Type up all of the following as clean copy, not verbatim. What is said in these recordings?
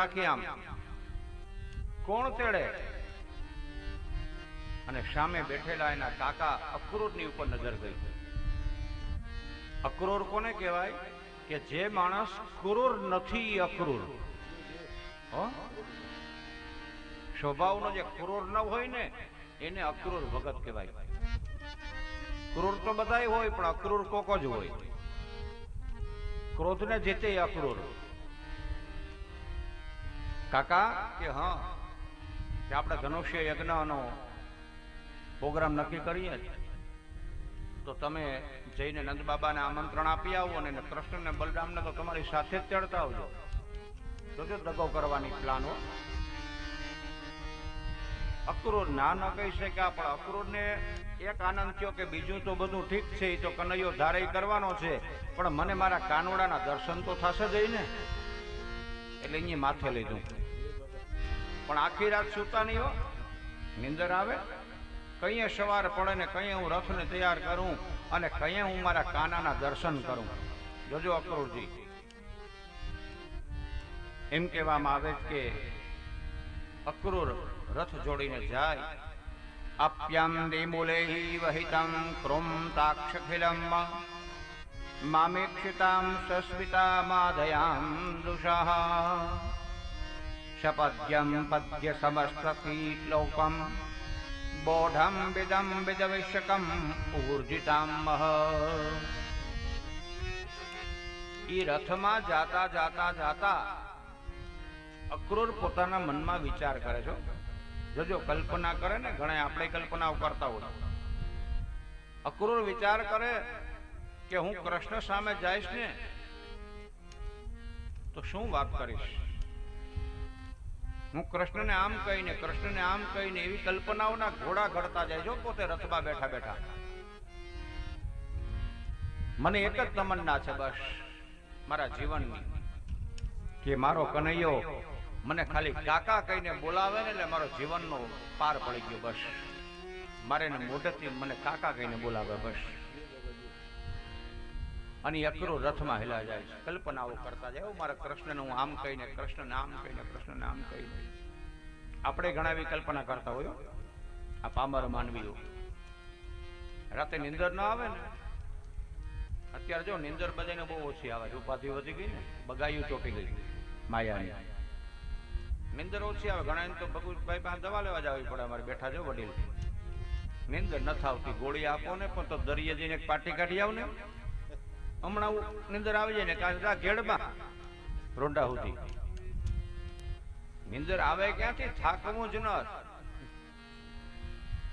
નાખી આમ કોણ તેડે અને સામે બેઠેલા એના કાકા અક્રૂરની ઉપર નજર ગઈ. અક્રૂર કોને કહેવાય? કે જે માણસ ક્રૂર નથી અક્રૂર. સ્વભાવનો જે ક્રૂર ન હોય ને એને અક્રૂર ભગત કહેવાય. ક્રૂર તો બધાય હોય પણ અક્રૂર કોક જ હોય. ક્રોધને જીતે અક્રૂર. કાકા કે હા કે આપણે ધનુષ્ય યજ્ઞનો પ્રોગ્રામ નક્કી કરીએ તો તમે જઈને નંદ બાબાને આમંત્રણ આપી આવો અને કૃષ્ણ ને બલરામને તો તમારી સાથે જ તેડતા આવજો. તો દગો કરવાની પ્લાન હો. અક્રૂર ના ન કહી શક્યા પણ અક્રૂરને એક આનંદ થયો કે બીજું તો બધું ઠીક છે, એ તો કનૈયો ધારે કરવાનો છે, પણ મને મારા કાનોડાના દર્શન તો થશે જ ને. એટલે અહીંયા માથે લીધું. પણ આખી રાત સૂતા નહીં હો. નિંદર આવે, કઈએ સવાર પડે ને કઈએ હું રથને તૈયાર કરું અને કઈએ હું મારા કાનાના દર્શન કરું. જોજો અક્રૂરજી. એમ કહેવામાં આવે કે અક્રૂર રથ જોડીને જાય. આપ્યામ દેમૂલેહી વહિતમ ક્રોમ તાક્ષખિલમ મામેક્ષિતામ સસ્મિતા માદયામ દુષા શપદ્યમ પદ્ય સમસ્તકીલોકમ બોઢમ વિદમ વિદવિષ્યકમ ઊર્જિતામ. ઈ રથમાં જાતા જાતા જાતા અક્રૂર પોતાના મનમાં વિચાર કરે છો. જોજો કલ્પના કરે ને, ઘણા આપણે કલ્પનાઓ કરતા હોય. અક્રૂર વિચાર કરે કે હું કૃષ્ણ સામે જઈશ ને તો શું વાત કરીશ. હું કૃષ્ણને આમ કહીને કૃષ્ણને આમ કહીને એવી કલ્પનાઓના ઘોડા ઘડતા જાય છો પોતે રથમાં બેઠા બેઠા. મને એક જ તમન્ના છે બસ મારા જીવનની, કે મારો કનૈયો મને ખાલી કાકા કહીને બોલાવે ને એટલે મારો જીવનનો પાર પડી ગયો. બસ મારે મોઢેથી મને કાકા કહીને બોલાવે બસ. અને અક્રૂર રથમાં હેલા જાય છે, કલ્પનાઓ કરતા જાય. મારા કૃષ્ણને હું આમ કહીને કૃષ્ણને આમ કહીને કૃષ્ણને આમ કહીને. આપણે ઘણા એવી કલ્પના કરતા હોય આ પામર માનવીઓ. રાતે નિંદર ના આવે ને, અત્યારે જો નિંદર બધાને બહુ ઓછી આવે છે, ઉપાધિ વધી ગઈ ને, બગાયું ચોટી ગઈ માયાની. નિંદર ઓછી આવે ઘણા તો ભગુભાઈ પાસે દવા લેવા જવી પડે. અમારે બેઠા જો વડીલ, નિંદર નથી આવતી, ગોળી આપો ને પણ તો દરિયે જઈને પાટી કાઢી આવ ને. હમણાં નિંદર આવી જાય ને કારણ ઘેડમાં રોંડા સુધી નિંદર આવે ક્યાંથી? થાકવું જ ન,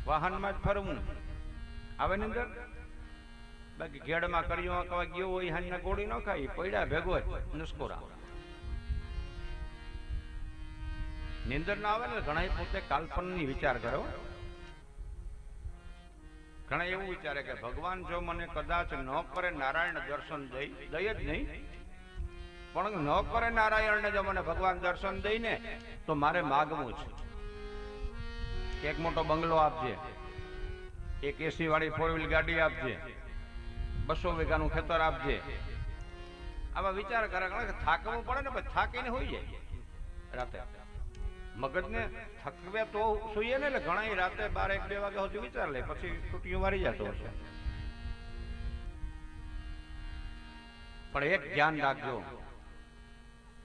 વાહનમાં જ ફરવું આવે નિંદર. બાકી ઘેડમાં કર્યું કવા ગયો હોય હાલના ગોળી ન ખાઈ પડ્યા ભેગો નસ્કોરા. નિંદર ના આવે ને ઘણા પોતે કાલ્પનિક વિચાર કરો. ઘણા એવું વિચારે કે ભગવાન જો મને કદાચ ન કરે નારાયણ દર્શન દઈ જ નહીં, પણ ન કરે નારાયણને જો મને ભગવાન દર્શન દઈ ને તો મારે માગવું છે. એક મોટો બંગલો આપજે, એક એસી વાળી 4 વ્હીલ ગાડી આપજે, 200 વીઘાનું ખેતર આપજે. આવા વિચાર કરે. થાકવું પડે ને પછી થાકીને હોઈ જાય રાતે. મગજને થકવે તો સુઈએ ને, એટલે ઘણા રાતે 12-1-2 વાગ્યા સુધી વિચાર લે, પછી છૂટીઓ વારી જતો હશે. પણ એક ધ્યાન રાખજો,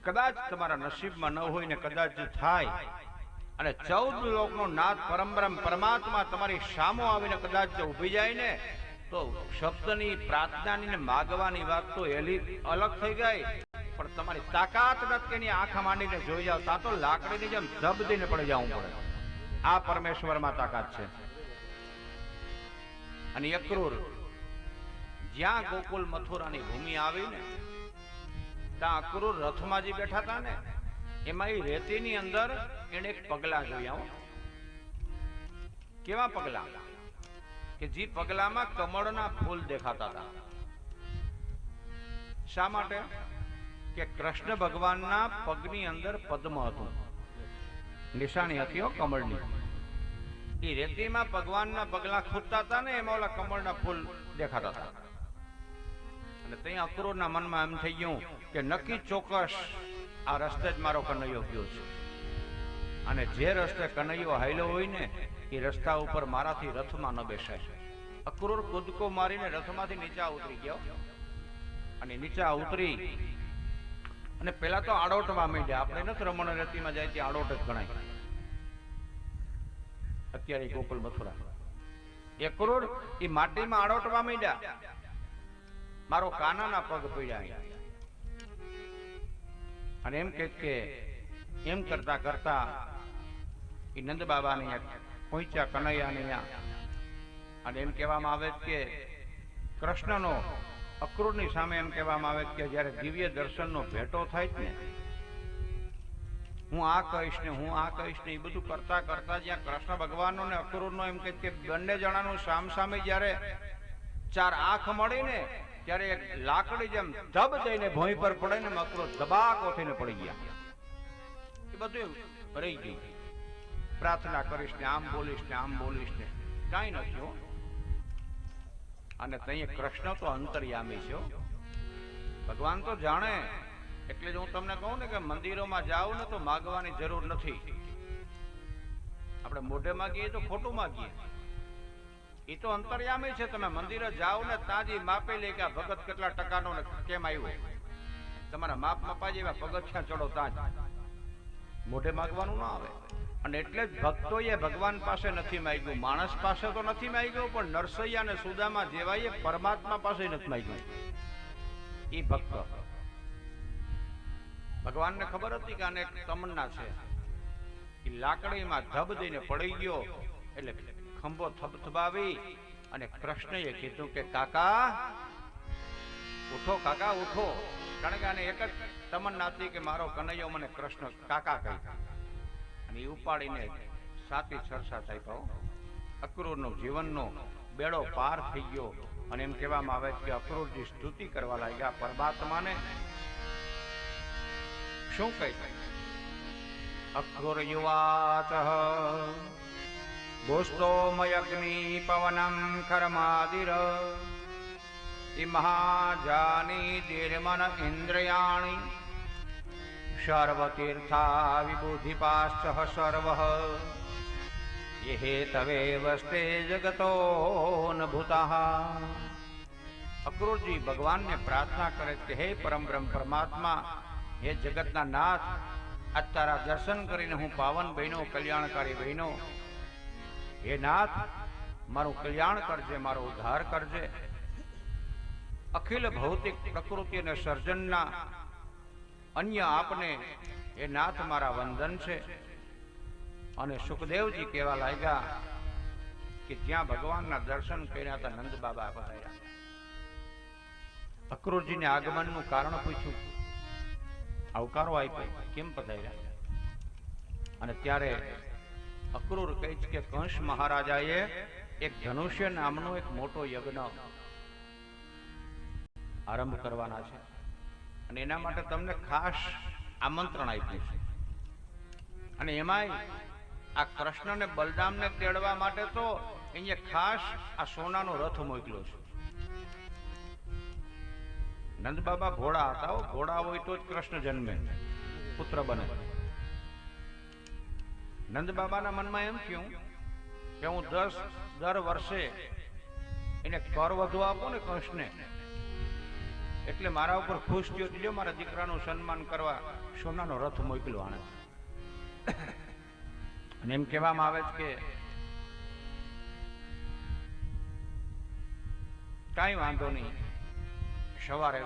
કદાચ તમારા નસીબમાં ન હોય ને કદાચ થાય અને 14 લોકનો નાથ પરમબ્રહ્મ પરમાત્મા તમારી સામો આવીને કદાચ જો ઊભી જાય ને તો શબ્દની પ્રાર્થનાની ને માગવાની વાત તો એલી અલગ થઈ ગઈ. પણ તમારી તાકાત નથી કે એની આંખ માંડીને જોઈ જાવ તા તો લાકડીની જેમ ધબધીને પડી જવું પડે. આ પરમેશ્વરમાં તાકાત છે. અને અક્રૂર જ્યાં ગોકુલ મથુરાની ભૂમિ આવી ને ત્યાં અક્રૂર રથમાં જે બેઠા હતા ને એમાં એ રેતીની અંદર એને એક પગલા જોયા. કેવા પગલા? કે જે પગલામાં કમળના ફૂલ દેખાતા હતા. શા માટે? કે કૃષ્ણ ભગવાનના પગની અંદર પદ્મ હતું, નિશાની હતી હો કમળની. એ રેતીમાં ભગવાનના પગલા ખૂટતા હતા ને એમાં ઓલા કમળના ફૂલ દેખાતા હતા. અને ત્યાં અક્રૂરના મનમાં એમ થઈ ગયું કે નક્કી ચોક્કસ આ રસ્તે જ મારો કનૈયો ગયો છે, અને જે રસ્તે કનૈયો હાલ્યો હોય ને એ રસ્તા ઉપર મારાથી રથમાં ન બેસાય. અક્રૂર કૂદકો મારીને રથમાંથી નીચા ઉતરી ગયો, અને નીચા ઉતરી અને પેલા તો આડોટવા માંડ્યા. આપણે નથી રમણ રતિમાં જાય ત્યાં આડોટ જ ગણાય. અત્યારે ગોકુલ મથુરા અક્રૂર એ માટીમાં આડોટવા માંડ્યા. મારો કાનાના પગ પડ્યા, અને એમ કે એમ કરતા કરતા એ નંદ બાબાને પહોંચ્યા, કનૈયાને અહીંયા. અને એમ કહેવામાં આવે કે કૃષ્ણનો અક્રૂરની સામે એમ કહેવામાં આવે કે જ્યારે દિવ્ય દર્શનનો ભેટો થાય ને, હું આ કહીશ ને હું આ કહીશ ને, એ બધું કરતા કરતા જ્યાં કૃષ્ણ ભગવાનનો ને અક્રૂરનો એમ કે બંને જણાનું સામસામે જ્યારે ચાર આંખ મળી ને ત્યારે એક લાકડી જેમ ધબ દઈને ભોંય પર પડે ને અક્રૂર ધબાકો થઈને પડી ગયા. એ બધું રહી ગયું. પ્રાર્થના કરીશ ને આમ બોલીશ ને આમ બોલીશ ને કાંઈ નથી હો. અને ત્યાં કૃષ્ણ તો અંતર્યામી છે. ભગવાન તો જાણે. એટલે જ હું તમને કહું ને કે મંદિરોમાં જાવ ને તો માગવાની જરૂર નથી. આપણે મોઢે માગીએ તો ખોટું માગીએ. એ તો અંતર્યામી છે. તમે મંદિરે જાઓ ને તાજી માપે લે કે ભગત કેટલા ટકાનો કેમ આવ્યો. તમારા માપ માપા જેવા પગથિયાં ચડો તાજ. મોઢે માગવાનું ના આવે. અને એટલે જ ભક્તોએ ભગવાન પાસે નથી માંગ્યું. માણસ પાસે તો નથી માંગ્યું, પણ નરસૈયા અને સુદામા જેવાએ પરમાત્મા પાસે નથી માંગ્યું. એ ભક્ત ભગવાનને ખબર હતી કે આને એક તમન્ના છે. એ લાકડીમાં ધબ દઈને પડી ગયો એટલે ખંભો થબથબાવી અને કૃષ્ણએ કીધું કે કાકા ઉઠો, કાકા ઉઠો. કારણ કે આને એક જ તમન્ના હતી કે મારો કનૈયો મને કૃષ્ણ કાકા કહી. અને એ ઉપાડીને સાતી સરસા થાય. અક્રૂરનો જીવનનો બેડો પાર થઈ ગયો. અને એમ કહેવામાં આવે કે અક્રૂરજી સ્તુતિ કરવા લાગ્યા પરમાત્માને. શું કહી? અક્રૂર યુવાચ ભૂસ્તોમયગ્નિ પવનમ કર્માદિર ઇમહાજાની દીર્મન ઇન્દ્રિયાણિ સર્વતીર્થા વિબુધિપાશ્ચ સર્વ યે તવેવસ્તે જગતો ન ભૂતઃ. અક્રૂરજી ભગવાનને પ્રાર્થના કરે કે હે પરમ બ્રહ્મ પરમાત્મા, હે જગતના નાથ, આ તારા દર્શન કરીને હું પાવન બહેનો, કલ્યાણકારી બહેનો. હે નાથ, મારું કલ્યાણ કરજે, મારો ઉદ્ધાર કરજે. અખિલ ભૌતિક પ્રકૃતિ અને સર્જનના અન્ય આપને એ નાથ મારા વંદન છે. અને સુખદેવજી કહેવા લાગ્યા કે જ્યાં ભગવાનના દર્શન કર્યા હતા નંદ બાબા પધાર્યા. અક્રૂરજીને આગમનનું કારણ પૂછ્યું, આવકારો આપ્યો, કેમ પધાર્યા? અને ત્યારે અક્રૂર કહે છે કે કંસ મહારાજાએ એક ધનુષ્ય નામનો એક મોટો યજ્ઞ આરંભ કરવાના છે, અને એના માટે તમને ખાસ આમંત્રણ આપ્યું છે. અને એમાંય આ કૃષ્ણ ને બલરામને તેડવા માટે તો અહીંયા ખાસ આ સોનાનો રથ મોકલ્યો છે. નંદ બાબા ભોળા હતા. ભોળા હોય તો જ કૃષ્ણ જન્મે, પુત્ર બને. નંદ બાબાના મનમાં એમ થયું કે હું દર વર્ષે એને કર વધુ આપું ને કૃષ્ણને, એટલે મારા ઉપર ખુશ થયો. જો મારા દીકરાનું સન્માન કરવા સોનાનો રથ મોકલ્યો આણે. અને એમ કહેવામાં આવે છે કે કાંઈ વાંધો નહીં, સવારે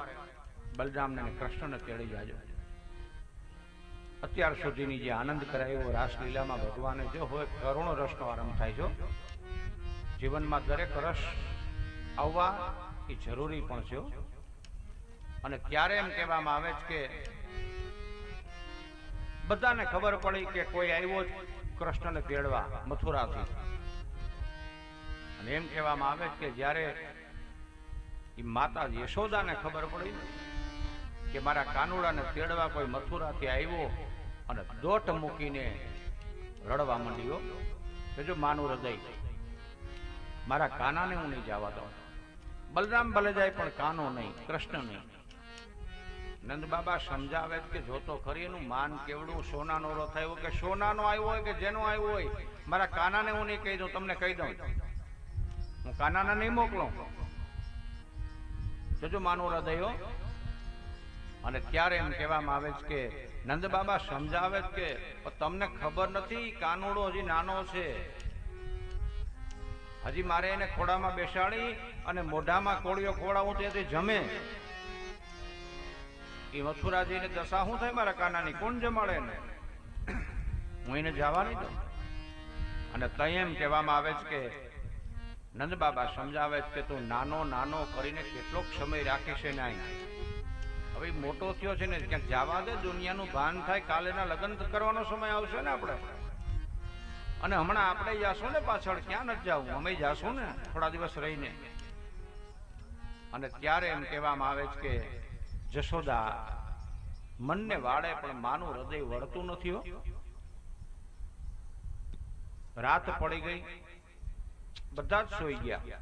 બલરામને કૃષ્ણને તેડી જાજો. અત્યાર સુધીની જે આનંદ કરાયો રાસલીલામાં ભગવાને જો હોય કરુણો રસનો આરંભ થાય છે. જીવનમાં દરેક રસ આવવા એ જરૂરી પણ છે. અને ત્યારે એમ કહેવામાં આવે છે કે બધાને ખબર પડી કે કોઈ આવ્યો કૃષ્ણને તેડવા મથુરાથી. અને એમ કહેવામાં આવે કે જ્યારે માતા યશોદાને ખબર પડી કે મારા કાનુડાને તેડવા કોઈ મથુરાથી આવ્યો, અને દોટ મૂકીને રડવા માંડ્યો કે જો માનું હૃદય, મારા કાનાને હું નહીં જવા દઉં. બલરામ ભલે જાય પણ કાનો નહીં, કૃષ્ણ નહીં. નંદ બાબા સમજાવે કે જોતો ખરી એનું માન કેવડું, સોનાનો રથ આવ્યો કે સોનાનો આવ્યો હોય કે જેનો આવ્યો હોય, મારા કાનાને હું નહીં કહી દઉં, તમને કહી દઉં, હું કાનાને નહીં મોકલું. જોજો માનો હૃદયો. અને ત્યારે એમ કહેવામાં આવે છે કે નંદ બાબા સમજાવે કે તમને ખબર નથી, કાનુડો હજી નાનો છે, હજી મારે એને ખોડામાં બેસાડી અને મોઢામાં કોળીઓ ખોડાવું તેથી જમે. એ મથુરાજીને દશા શું થાય મારા કાનાની, કોણ જમાડે ને? હું એને જવા નહીં દઉં. અને તઈ એમ કહેવામાં આવે છે કે નંદ બાબા સમજાવે છે કે તું નાનો નાનો કરીને કેટલોક સમય રાખે છે ને, હવે મોટો થયો છે ને, ક્યાંક જવા દે, દુનિયાનું ભાન થાય, કાલેના લગ્ન કરવાનો સમય આવશે ને આપણે. અને હમણાં આપણે જાશું ને પાછળ, ક્યાં નથી જવું, અમે જાશું ને થોડા દિવસ રહીને. અને ત્યારે એમ કહેવામાં આવે છે કે જશોદા મનને વાળે પણ માનું હૃદય વળતું નથી હો. રાત પડી ગઈ, બધા જ સોઈ ગયા.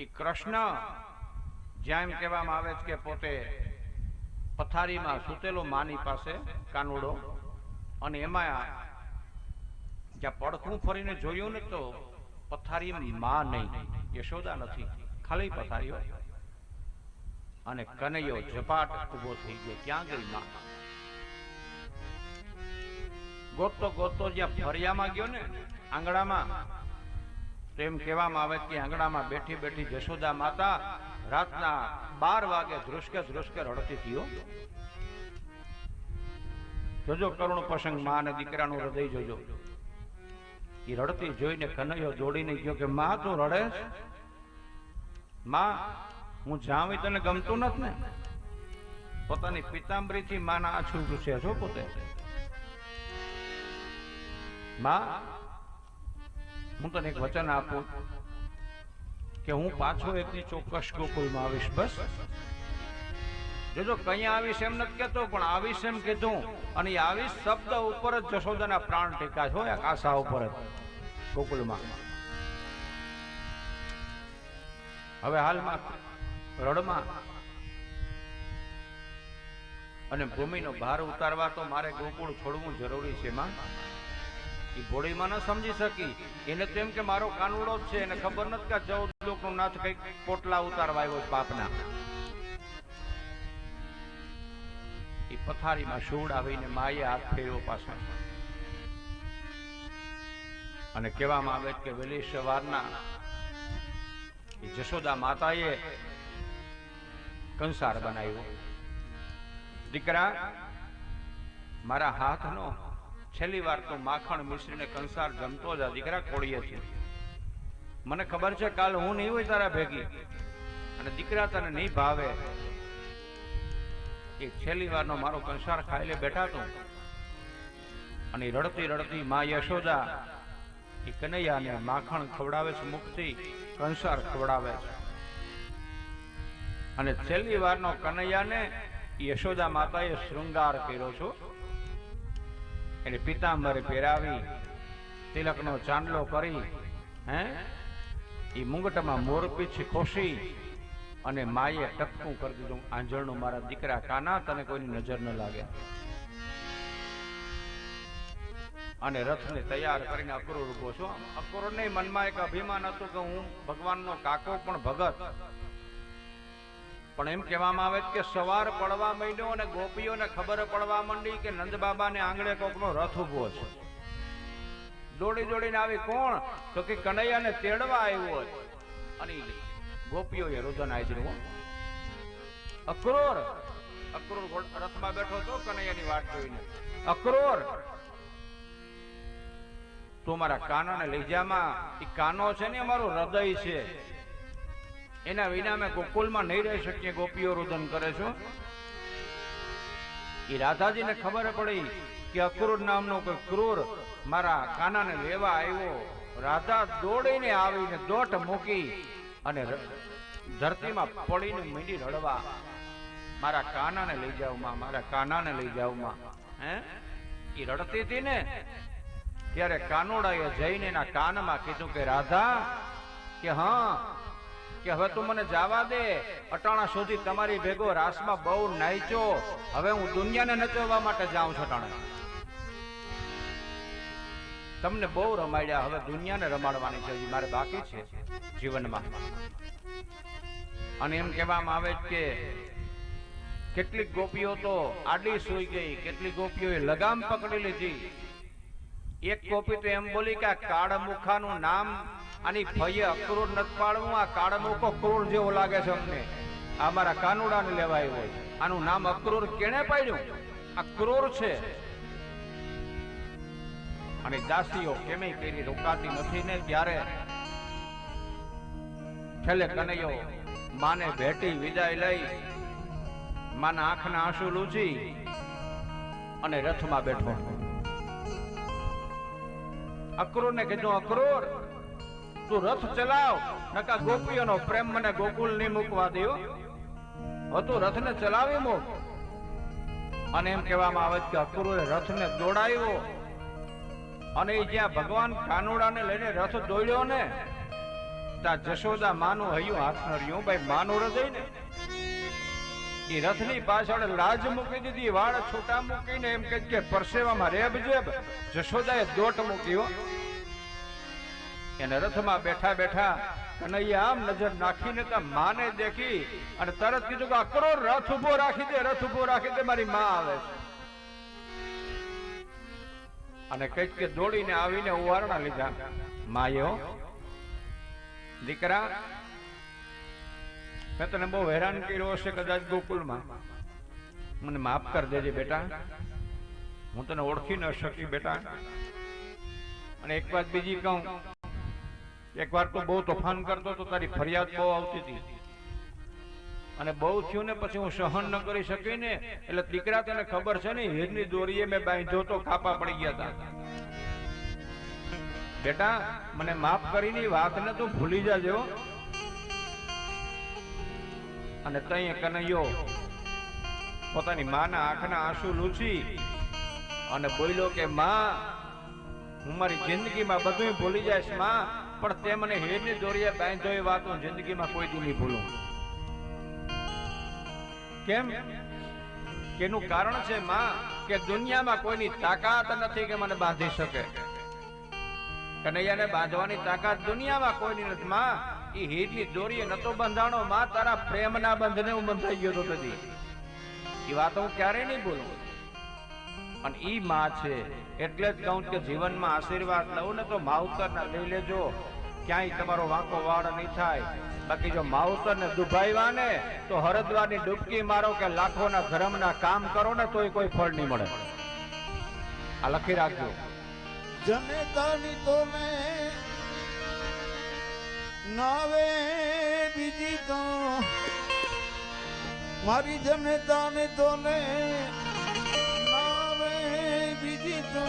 એ કૃષ્ણ જ્યાં એમ કહેવામાં આવે છે કે પોતે પથારીમાં સૂતેલો માની પાસે કાનુડો, અને એમાં જ્યાં પડખું ફરીને જોયું ને તો પથારીમાં માં નહીં, યશોદા નથી, ખાલી પથારીઓ. અને કનૈયો ઝપાટ ઉભો થઈ ગયો, ક્યાં ગઈ માં? ગોતતો ગોતતો જ્યાં ફરિયામાં ગયો ને આંગણામાં, તો એમ કહેવામાં આવે કે આંગણામાં બેઠી બેઠી જશોદા માતા રાતના 12 વાગે ધ્રુસકે ધ્રુસકે રડતી થયો. જોજો કરુણ પ્રસંગ, માં અને દીકરાનું હૃદય જોજો. એ રડતી જોઈને કનૈયો દોડીને ગયો કે માં તું રડે? માં હું જાઉં તને ગમતું નથી ને? પોતાની પિતાંબરીથી માના આછું છે છો પોતે. માં હું તને એક વચન આપું કે હું પાછો એકની ચોક્કસ ગોકુળમાં આવીશ, બસ. જોજો કઈ આવીશ એમ નથી કેતો, પણ આવીશ એમ કીધું. અને એ આવીશ શબ્દ ઉપર જ જશોદાના પ્રાણ ટેકા છો, એક આશા ઉપર જ ગોકુળમાં. હવે હાલમાં રડમાં અને ભૂમિનો ભાર ઉતારવા તો મારે ગોકુળ છોડવું જરૂરી છે માં. એ ભોળીમાં ન સમજી શકી, એને તો એમ કે મારો કાનુડો જ છે, એને ખબર નથી કે 14 લોકનો નાથ કઈક પોટલા ઉતારવા આવ્યો છે બાપના. એ પથારીમાં સુવડાવીને માએ હાથ ફેર્યો પાછળ. અને કહેવામાં આવે કે વહેલી સવારના જશોદા માતાએ કંસાર બનાવ્યો. દીકરા, મારા હાથનો છેલ્લી વાર તો માખણ મિશ્રીને કંસાર જમતો જ દીકરા ખોળીએથી. મને ખબર છે કાલ હું નહીં હોય તારા ભેગી, અને દીકરા તને નહીં ભાવે. એ છેલ્લી વારનો મારો કંસાર ખાઈ લે બેઠા તું. અને રડતી રડતી માં યશોદા એ કનૈયાને માખણ ખવડાવે છે, મુખથી કંસાર ખવડાવે છે. અને છેલ્લી વારનો કનૈયાને યશોદા માતાએ શૃંગાર કર્યો છો. એને પિતાંબરે પહેરાવી, તિલકનો ચાંદલો કરી, એ મુંગટમાં મોરપીંછ ખોસી, અને માએ ટપકું કરી દીધું આંજણનું, મારા દીકરા કાના તને કોઈની નજર ન લાગે. અને રથને તૈયાર કરીને અક્રૂર ઉભો છો. અક્રૂરને મનમાં એક અભિમાન હતું કે હું ભગવાનનો કાકો પણ ભગત. પણ એમ કહેવામાં આવે કે સવાર પડવા માંડ્યો અને ગોપીઓને ખબર પડવા માંડી કે નંદ બાબાને આંગણે કોકનો રથ ઉભો છે. દોડી દોડીને આવી, કોણ? તો કે કનૈયાને તેડવા આવ્યો છે. અને ગોપીઓએ રુદન આદર્યું. અક્રૂર રથમાં બેઠો હતો કનૈયાની વાટ જોઈને. અક્રૂર, તું મારા કાનાને લઈ જામાં. એ કાનો છે ને અમારું હૃદય છે, એના વિના અમે ગોકુળમાં નહીં રહી શકીએ. ગોપીઓ રુદન કરે છો. એ રાધાજીને ખબર પડી કે અક્રૂર નામનો કોઈ ક્રૂર મારા કાનાને લેવા આવ્યો. રાધા દોડીને આવીને દોટ મૂકી અને ધરતીમાં પડીને મીંડી રડવા, મારા કાનાને લઈ જાવ માં, મારા કાનાને લઈ જાવ માં. એ રડતી હતી ને, ત્યારે કાનુડાએ જઈને એના કાનમાં કીધું કે રાધા, કે હા, કે કે હવે તું મને જવા દે, અટાણા સુધી તમારી ભેગો રાસમાં બહુ નાચ્યો, હવે હું દુનિયાને નચવવા માટે જાઉં છું અટાણા. તમને બહુ રમાડ્યા, હવે દુનિયાને રમાડવાની છે, હજી મારે બાકી છે જીવનમાં. અને એમ કહેવામાં આવે કે કેટલીક ગોપીઓ તો આડી સૂઈ ગઈ, કેટલીક ગોપીઓએ લગામ પકડી લીધી. એક ગોપી તો એમ બોલી કે આ કાળમુખાનું નામ આની ફઈએ અક્રૂર નથી પાડવું, આ કાળમુખો ક્રૂર જેવો લાગે છે અમને, આ મારા કાનુડાને લેવાય હોય, આનું નામ અક્રૂર કેણે પાડ્યું, આ ક્રૂર છે. અને દાસીઓ કેમે કરી રોકાતી નથી ને, ત્યારે છેલ્લે કનૈયો માને ભેટી વિદાય લઈ, માના આંખના આંસુ લૂછી અને રથમાં બેઠો. અક્રૂર ને કીધું, અક્રૂર તું રથ ચલાવ, નકા ગોપીઓનો પ્રેમ મને ગોકુળ નહીં મૂકવા દો, તું રથને ચલાવી મૂક. અને એમ કહેવામાં આવે કે અક્રૂરે રથને દોડાવ્યો, અને જ્યાં ભગવાન કાનુડાને લઈને રથ દોડ્યો ને, ત્યાં જશોદા માનું હૈયું હાથ ન રહ્યું. ભાઈ માનું હૃદય ને એ રથની પાછળ લાજ મૂકી દીધી, વાળ છોટા મૂકીને એમ કે પરસેવામાં રેબ જેબ જશોદાએ દોટ મૂક્યો. એને રથમાં બેઠા બેઠા કનૈયા આમ નજર નાખીને તો માને દેખી અને તરત કીધું કે અક્રૂર રથ ઉભો રાખી દે, રથ ઉભો રાખી દે, મારી માં આવે છે. અને કઈક કે દોડીને આવીને ઉવારણા લીધા. માયો દીકરા, મેં તને બહુ હેરાન કર્યો હશે કદાચ ગોકુળમાં, મને માફ કરી દેજે બેટા, હું તને ઓળખી ન શકી બેટા. અને એક વાત બીજી કહું, એક વાર તો બહુ તોફાન કરતો તો તારી ફરિયાદ બહુ આવતી હતી, અને બહુ થયું ને પછી હું સહન ન કરી શકી ને, એટલે દીકરા તને ખબર છે ને, હીરની દોરીએ મેં બાંધ્યો તો કાપા પડી ગયા હતા. બેટા મને માફ કરીને વાતને તું ભૂલી જાજો. અને તઈ કનૈયો પોતાની માના આંખના આંસુ લૂછી અને બોલ્યો કે માં, હું મારી જિંદગીમાં બધું ભૂલી જઈશ માં, પણ તે મને હીરની દોરીએ બાંધ્યો એ વાત હું જિંદગીમાં કોઈ દી નહીં ભૂલું. કેમ? એનું કારણ છે માં કે દુનિયામાં કોઈની તાકાત નથી કે મને બાંધી શકે. કનૈયાને બાંધવાની તાકાત દુનિયામાં કોઈની નથી માં. એ હીરની દોરીએ નતો બંધાણો માં, તારા પ્રેમના બંધને હું બંધાઈ ગયો તો બધી. એ વાત હું ક્યારેય નહીં બોલું. અને ઈ માં છે એટલે જ કહું કે જીવનમાં આશીર્વાદ લઉં ને તો માવતરના લઈ લેજો, ક્યાંય તમારો વાંકો વાળ નહીં થાય. બાકી જો માવતરને દુભાવ્યા ને તો હરદ્વારની ડૂબકી મારો કે લાખોના ધર્મના કામ કરો ને તોય કોઈ ફળ નહીં મળે. આ લખી રાખજો. જનેતાની તો મે નાવે બીજી તો મારી જનેતાને તો ને નાવે બીજી તો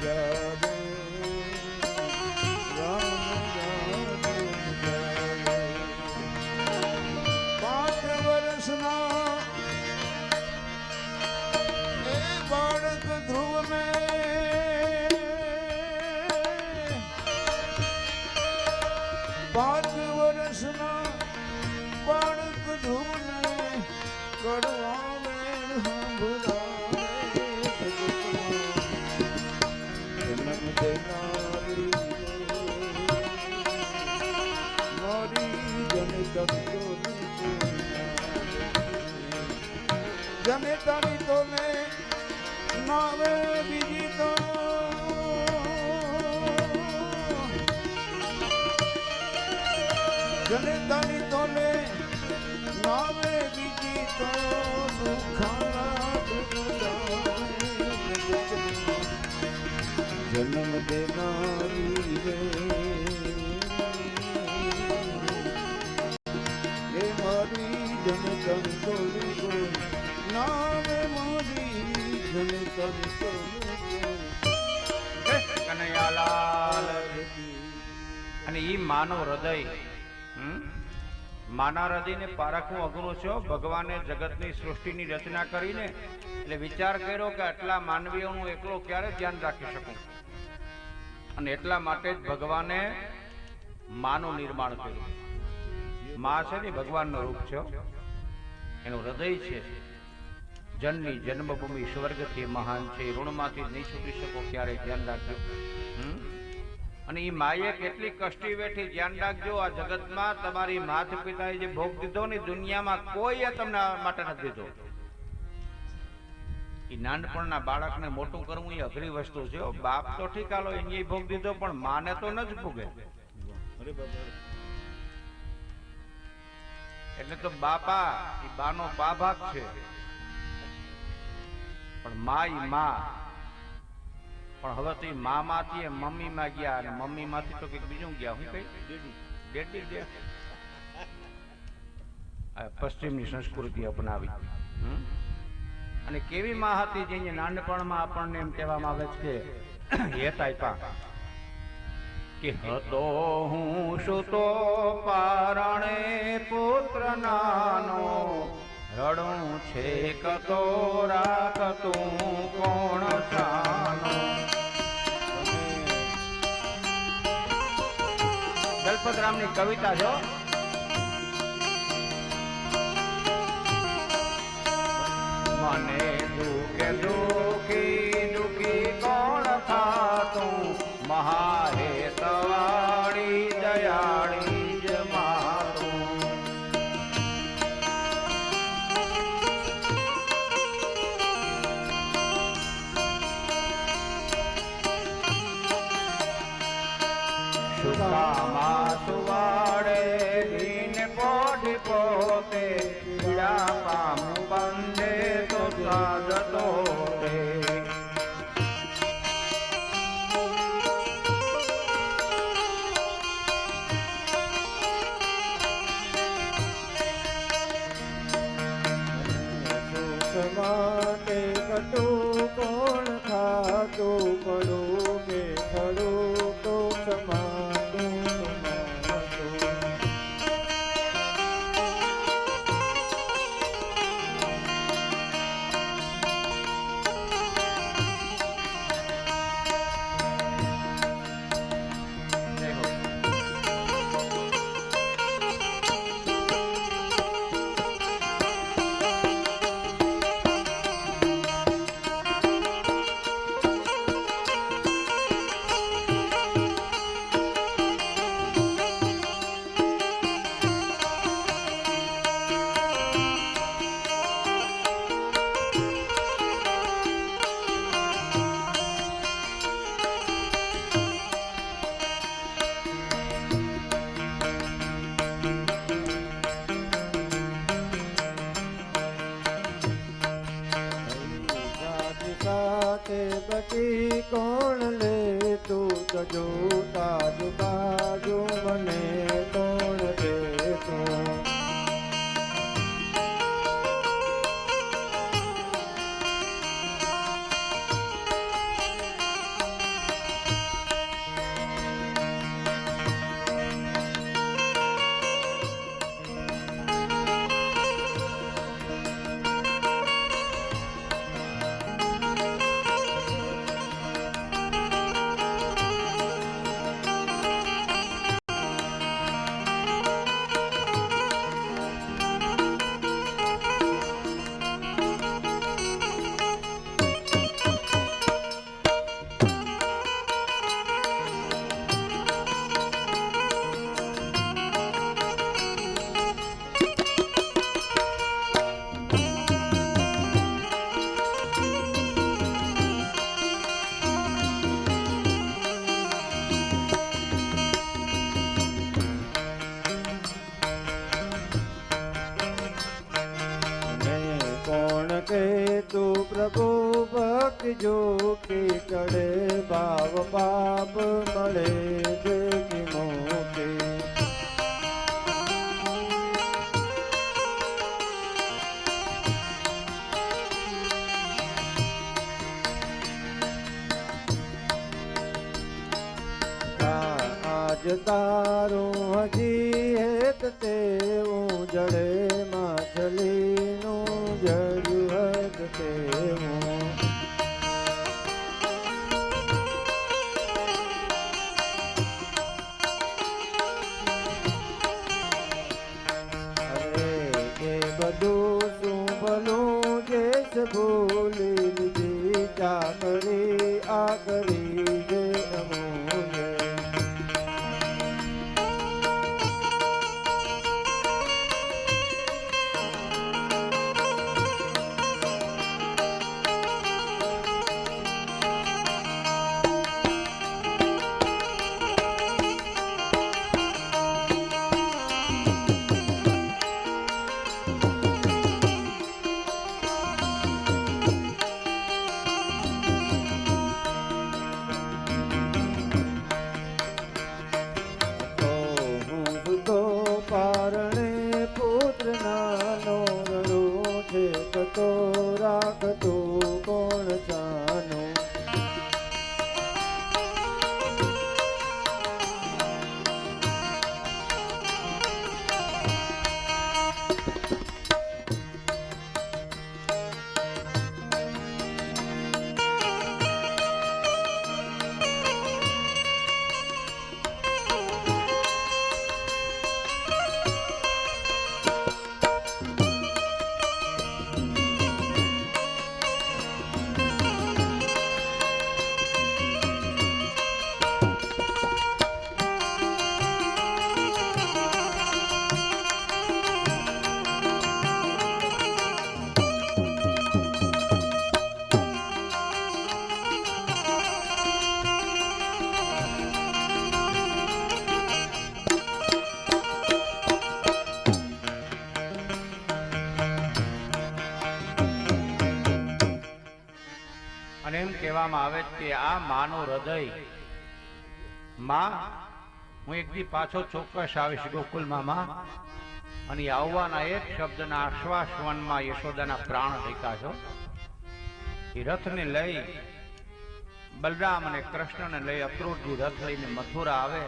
ગયા રે રામ ગયા રે 5 વર્ષના એ બાળક ધ્રુવને 5 વર્ષના બાળક ધ્રુવને કડવા વેણ સાંભળાવે જન્મ દેનારી મારી જનતાની તોલે નાવે બીજી તો જનતાની તોલે નાવે બીજી તો જન્મ દેનારી રે એ મારી જનતાની તોલે નાવે મારી જનતાની તોલે કનૈયાલાલ અને ઈ માનવ હૃદય માના હૃદયને પારખવું અઘરું છે. ભગવાને જગતની સૃષ્ટિની રચના કરીને એટલે વિચાર કર્યો કે આટલા માનવીઓનું એકલો ક્યારે ધ્યાન રાખી શકું અને એટલા માટે જ ભગવાને માનું નિર્માણ કર્યું. માં છે ને ભગવાનનું રૂપ છે, એનું હૃદય છે. જનની જન્મભૂમિ સ્વર્ગથી મહાન છે, ઋણમાંથી નહીં છૂટી શકો ક્યારે ધ્યાન રાખજો. અને એ માએ કેટલી કષ્ટી વેઠી ધ્યાન રાખજો. આ જગતમાં તમારી માતા પિતાએ જે ભોગ દીધો ને દુનિયામાં કોઈએ તમને માટે નથી દીધો. એ નાનપણના બાળકને મોટું કરવું એ અઘરી વસ્તુ છે. બાપ તો ઠીક હાલો એને ભોગ દીધો પણ માને તો ન જ ભોગે. એટલે તો બાપા એ બાનો બા ભાગ છે, પણ મા ઈ મા. પણ હવે તો મા માંથી મમ્મી માં ગયા અને મમ્મી માંથી તો કઈક બીજું ગયા. હું કઈ ડેડી ગયા પશ્ચિમની સંસ્કૃતિ અપનાવી. અને કેવી માં હતી જેને નાનપણમાં આપણને એમ કહેવામાં આવે છે કે હેત આપ્યા કે હતો હું સુતો પારણે પુત્ર નાનો રડું છે કતો રાખતું કોણ સાનો. દલપતરામની કવિતા જો મને દુઃખે દુઃખી દુઃખી કોણ થાતું મહારે તવાડી દયાળી જ મારું. સુકામાં સુવાડે દીન પોઢી પોતે પીડા પામું બંધે તો સાજતો તે કે તું પ્રભુ ભક્તિ જો કે ચડે ભાવ પાપ મળે દેખી મોકે આજ તારું હજી હેત તેવું જડે માછલીનું જડું તેવું અરે એ બધું શું ભલું જે ભૂલી લીધી ચાકરી આ કરી જે અમૂલ્ય પારણે પુત્ર નાનો રડો છે કતો રાખતો કોણ જાનો અને એમ કહેવામાં આવે છે કે આ માનું હૃદય માં હું એક દી પાછો ચોક્કસ આવીશ ગોકુલમાં માં અને આવવાના એક શબ્દના આશ્વાસવનમાં યશોદાના પ્રાણ ઢેકા છો એ રથને લઈ બલરામ અને કૃષ્ણને લઈ અક્રૂરજી રથ લઈને મથુરા આવે